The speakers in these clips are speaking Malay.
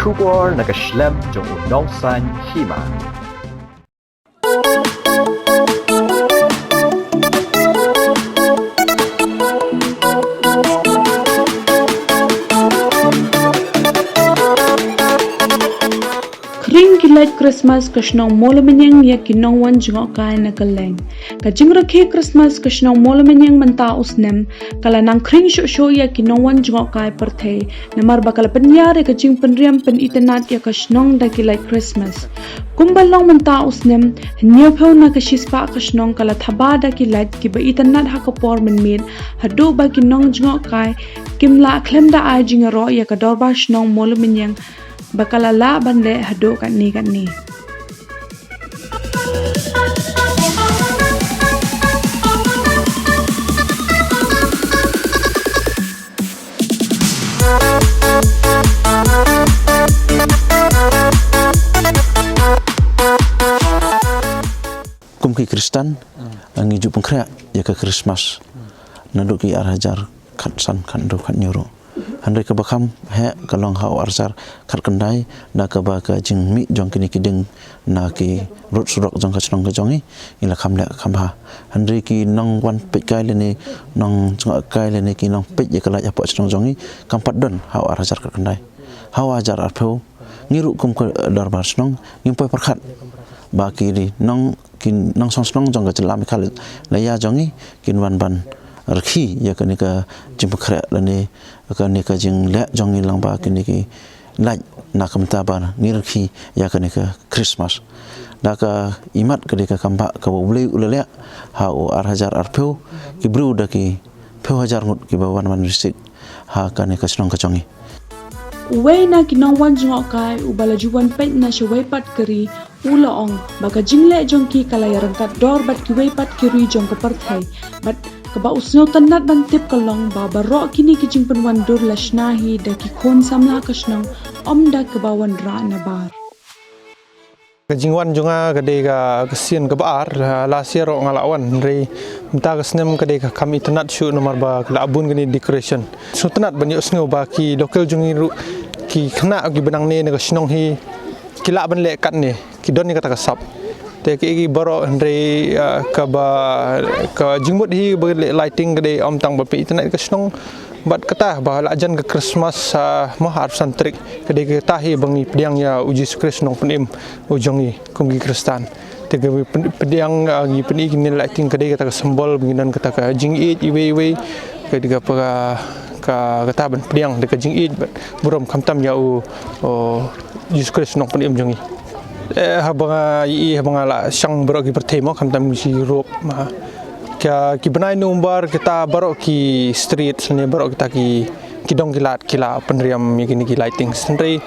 Kubor nakaslem jong Nongwan Hima. Khring kilat Christmas ka Shnong Moolamylliang ya ki Nongwan Jngohkai na Kylleng. Ka Jingpynthaba Christmas ka Shnong Moolamylliang manta usnem kala nang Khring sho ya ki Nongwan Jngohkai perthe namar bakal penyare ka Jingpynthaba pen itanat ya ka Shnong da kilat Christmas. Kumbalong manta usnem nyopho na ka shispa ka Shnong kala thaba da kilat ki ba itanat ha ka por men mit hadu ba ki Nong Jngohkai kimla klemda a jingaro ya ka dorba Shnong Moolamylliang bakalala bande hado kat ni. Kumki Kristen ngiju pengkrea ya ke Christmas naduki arhajar khatsan khandu khat nyuro handai ke bakam he kalong hau arzar khat kendai na ke ba ke jing mi jong kini kiding na ki rut surok jong ka Shnong ka jongi ila khamle khamha handai ki Nongwan pet kai leni nong Jngohkai leni ki nong pet ye kala ya po Shnong jongi kampat don hau arzar khat kendai hau ajar arpeu ngiru kum ke darbar Shnong ngimpai perkhat ba ki di nong kin nong Shnong jong ka celam khalit laya jongi kin wan ban rakhi ya kani ka Jingpynthaba lani kani ka jing le jong ilang ba kani ki lai na Jingpynthaba ni rakhi ya kani ka Christmas da ka imat kani ka kamba ka boleh ulale ha o arhajar arpeu ki bru da ki peu hajar ngut ki bawan man risik ha kani ka Shnong ka jongi Uway na ki Nongwan Jngohkai ubala juwan pet na shaway pat kari ulaong baka jingle jong ki kalaya rangkat dor bat ki way pat kiri jong ka perthai bat kaba usnyo tanat ban tip kalong ba baro kini ki Jingpynthaba dur lashnahi da ki khon samla ka Shnong om da kaba wan ra na bar Jingwan junga kade ka kesian ke bar last year ngalawan re minta ke snem kade ka kami tanat shu nomor ba kala abun gani decoration so tanat banyak sngo ba ki local jungi ki khna ki benang ne ka Shnong hi kila ban le kat ne ki don ni kata ka sap te ki baro re ka ba ka jingmut hi ba lighting kade om tang ba pe internet ka Shnong bat kata bah lajan ke Christmas mahar santrik kade ke tahi bangi pediang ya uji Krishnong penim ujongi kumgi Kristan te ke pediang gi peni kini lighting kade kata sembol binginan kata ka jing it iwe kade ka kata ban pediang de ka jing it burom khamtam ya uji Krishnong penim jongi habanga habanga la sang bro ki pertemo khamtam si rop ma ki benai numbar kita barok ki street sini barok kita ki dong kila penriam kini ki lighting sendiri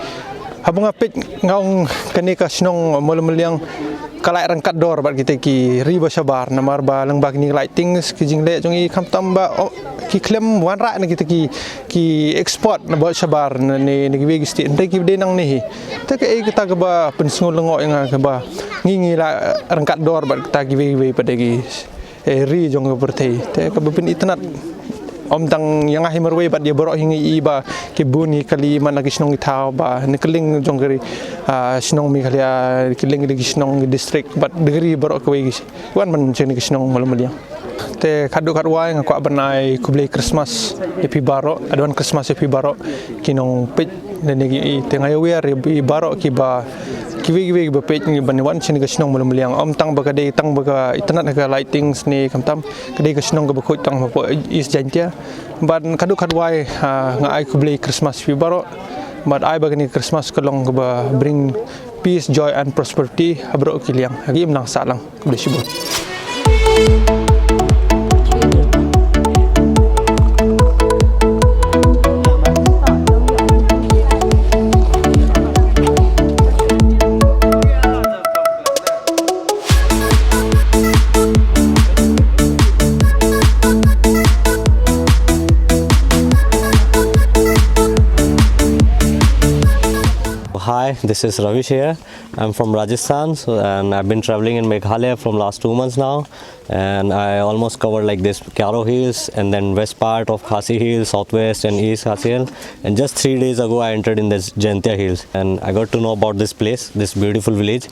habunga pet ngaung kene ka Shnong Moolamylliang kalai rangkat dor bat kita ki riba sabar namar ba lang ba kini lighting ki jingle jongi khamtam ba ki klem wan ra na kita ki export na ba sabar ni ki state ndai ki denang ni ta ke kita ke ba pensungul ngok yang ke ba ngingi la rangkat dor bat kita ki pada ki ri jong bertei te ka bepin itnat om tang yang ahi merwe bat dia borok hingi iba ke buni kali mana ki Shnong ithau ba ne Kylleng jong kari Shnong mi kali Kylleng di Shnong district bat degri borok ke wi wan man jeni ki Shnong Moolamylliang te kadu kadwai ngak banai kublai Christmas epi baro adwan Christmas epi baro kinong pit ne gi tengai wer epi baro ki ba kiwi ba page ni banwan sini ka Shnong Moolamylliang om tang ba kade tang ba internet ka lightings ni kamtam kade ka Shnong ba khoi tang ba is jantia ban kadu kadwai nga ai kublai Christmas fi baro but ai ba ni Christmas kalong ba bring peace joy and prosperity abro Kylleng hagi menang salang kublai sibut hi, this is Ravish here. I'm from Rajasthan, and I've been traveling in Meghalaya from last 2 months now, and I almost covered like this Kyaro Hills and then west part of Khasi Hills, southwest and east Khasi Hill. And just 3 days ago I entered in this Jngohkai Hills, and I got to know about this place, this beautiful village.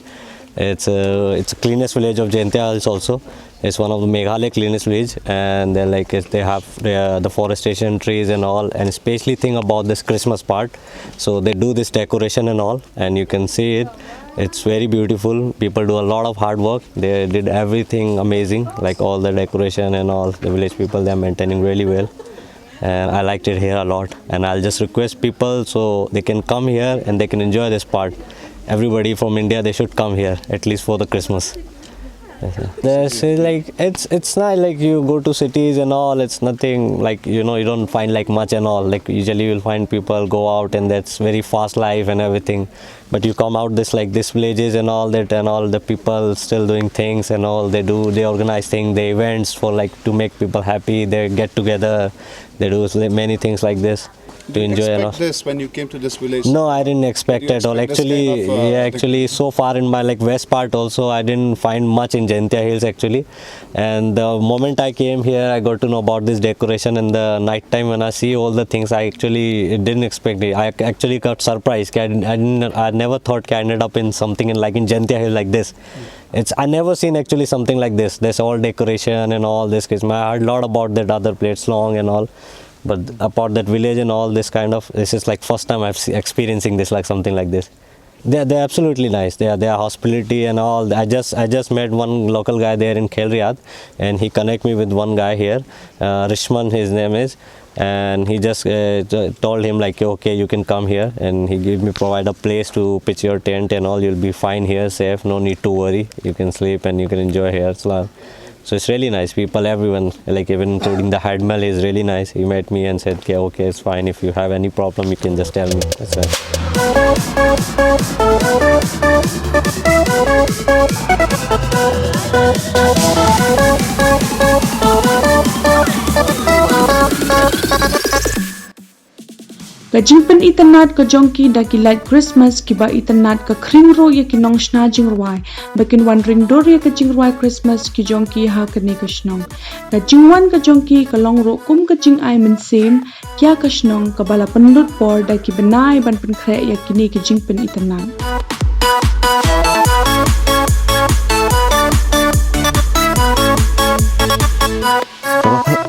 It's the cleanest village of Jngohkai Hills also. It's one of the Meghalaya cleanest village, and they're like they have the forestation, trees and all, and especially thing about this Christmas part. So they do this decoration and all, and you can see it. It's very beautiful. People do a lot of hard work. They did everything amazing, like all the decoration and all. The village people, they're maintaining really well, and I liked it here a lot. And I'll just request people so they can come here and they can enjoy this part. Everybody from India, they should come here at least for the Christmas. There's like it's not like you go to cities and all. It's nothing like, you know, you don't find like much and all. Like usually you'll find people go out and that's very fast life and everything. But you come out this villages and all that, and all the people still doing things and all. They organize things, the events for like to make people happy. They get together. They do many things like this to enjoy. Did you expect this when you came to this village? No, I didn't expect at all. Actually, actually, so far in my like west part also, I didn't find much in Jngohkai Hills actually. And the moment I came here, I got to know about this decoration. And the night time when I see all the things, I actually didn't expect it. I actually got surprised. I never thought I ended up in something in Jngohkai Hills like this. I never seen actually something like this. There's all decoration and all this. I heard a lot about that other place, Shnong and all. But about that village and all this this is like first time I've experiencing this, like something like this. They're absolutely nice. They are hospitality and all. I just met one local guy there in Kylleng, and he connect me with one guy here, Rishman his name is, and he just told him like, okay, you can come here, and he provide a place to pitch your tent and all. You'll be fine here, safe, no need to worry. You can sleep and you can enjoy here. So it's really nice. People, everyone, like even including the headman is really nice. He met me and said, okay, it's fine. If you have any problem, you can just tell me. That's right. Ka Jingpen itanat ka jongki daki light Christmas kiba itanat ka Khring ro ya ki nong shna Jingrwai bakin wan ring dor ya ka Jingrwai Christmas ki jongki ha ka ni ka Shnong ka Jingwan ka jongki ka long ro kum ka Jing ai min sem kya ka Shnong ka bala pendut por daki benai ban pen khre ya ki ni ka Jingpen itanat.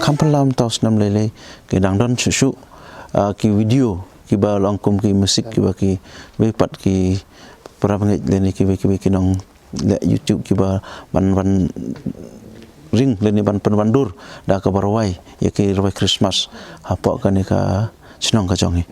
Kampalam taus nam lele ke dangdon susu ki video ki ba langkum ki musik ki ba ki wepat ki para pangit leni ki nong YouTube ki ba ban ring leni ban penwandur da ka barwai ya ki rawai Christmas apa ka ni ka Shnong ka jongi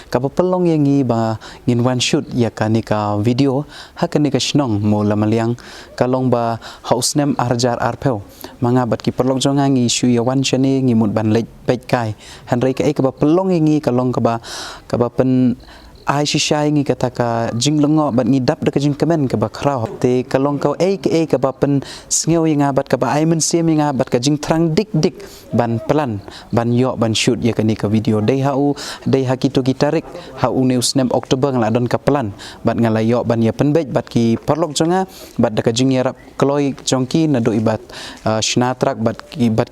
Kapa pelong yang ngi ba ngin one shoot ya kanika video hakani ka Shnong Moolamylliang kalong ba house name arjar arpeu manga bat ki pelong jonga ngi shu ya wan chane ngi mut ban lej pej kai hanrei ka ka ba pelong ngi kalong ka ba pen ai shishai ngi kata ka jinglongo bat ngi dap ka jingkemen ka ba khrau te kalong ka ka ba pen sngew nga bat ka ba ai men sem nga bat ka jing thrang dik ban plan ban yo ban shoot ya kani ka video dei hakito gitarik hau news nem Oktober ngala don ka plan bat ngala yo ban ya penbej bat ki perlok jonga bat da ka jing yarap kloi jongki na do ibat shnatrak bat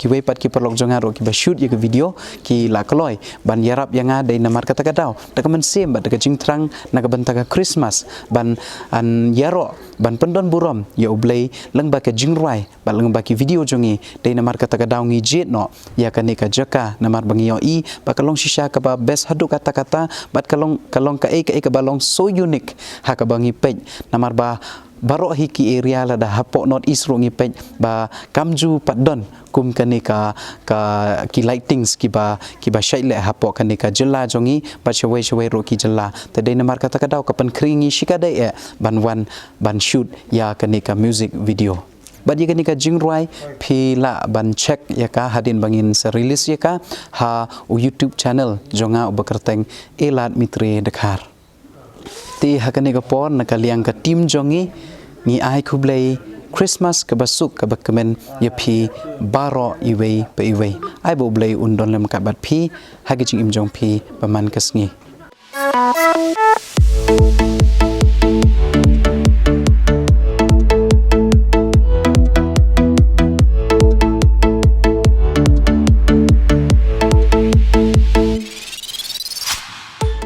ki we pat ki perlok jonga ro ki ba shoot ya ka video ki la kloi ban yarap yang dei namar kata kadau da ka men sem bat da jing trang nagabantaka Christmas ban an yaro ban pendon burom ya ublei lengba ke Jingruai ba lengba ki video jongi dei namar kata kadau ngi jet no ya kanika jaka namar bangi yo I ba kalong shisha ka ba best hadu kata-kata bat kalong ka ka balong so unique ha ka bangi pej namar ba baro hiki area la da hapok not isro ngi pej ba kamju padon kum kanika ka ki lightings ki ba shaile hapok kanika jela jongi ba shwe ro ki jela te dei namar kata kadau kapan Khring shika dei ban shoot ya kanika music video ba di kanika Jingruai phila ban check ya ka hadin bangin se release ya ka ha YouTube channel jonga ubakerteng elat mitre dekhar ti hakane ka pon nakaliang ka team jongi ngi ai khublei Christmas ka basuk ka bakmen ya phi baro iwei pe iwei ai bo blei undon lem ka bat phi hagi jing im jong phi paman kasngi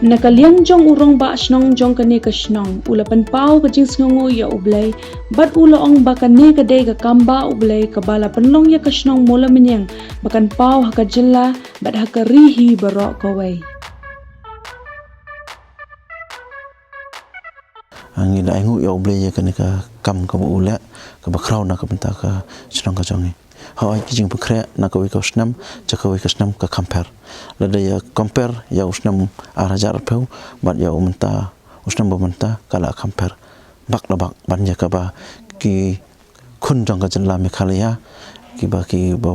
Nakaliang jong urong ba Shnong jong kane ka Shnong ulapan pau ka jing sngongo ya ublay bat uloong ba kane ka day ka kamba ublay ka bala panlong ya ka Shnong Moolamylliang bakan pau ha ka jilla bat ha ka rihi barok kawai. Ang ila ingu ya ublay ya kane ka kam ka ula ka bakraw na ka benta ka Shnong ka jongi. Hawai ki jing pukre na ka wika usnam jaka wika usnam ka compare. Lada ya compare ya usnam arajar peu bat ya umenta usnam bamenta kala compare. Bak la bak ban ya ka ba ki kun jong ka jenla mekhalaya ki ba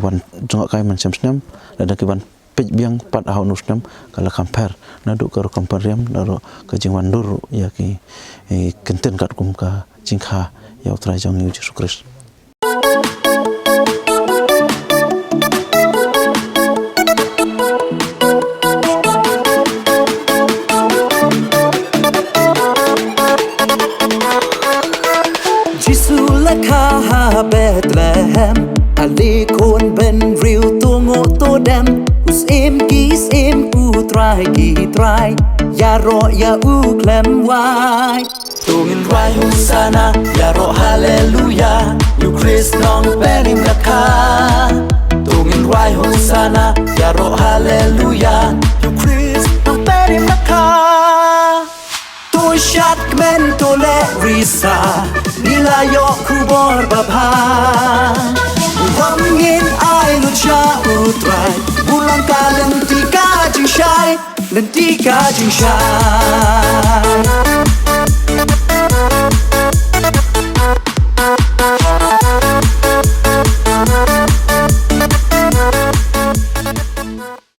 wan Jngohkai man semsnam lada ki ban pej biang pat ahau usnam kala compare na du ka compare yam laro ka jingwan dur ya ki kenten kat kum ka jingkha ya utrai jong Yesus Kristus. Bethlehem Ali kon ben riu tungo to dem Us em gis em u trai gi trai Ya ro ya u klem wai Tungin rai husana Ya ro hallelujah You Christ nong benim laka Tungin rai husana Ya ro hallelujah You Christ nong benim laka Tu shat men to le risa Nila yo kubor baba Wangin ai lu cha utrai Bulang ka lenti ka jing shai Lenti ka jing shai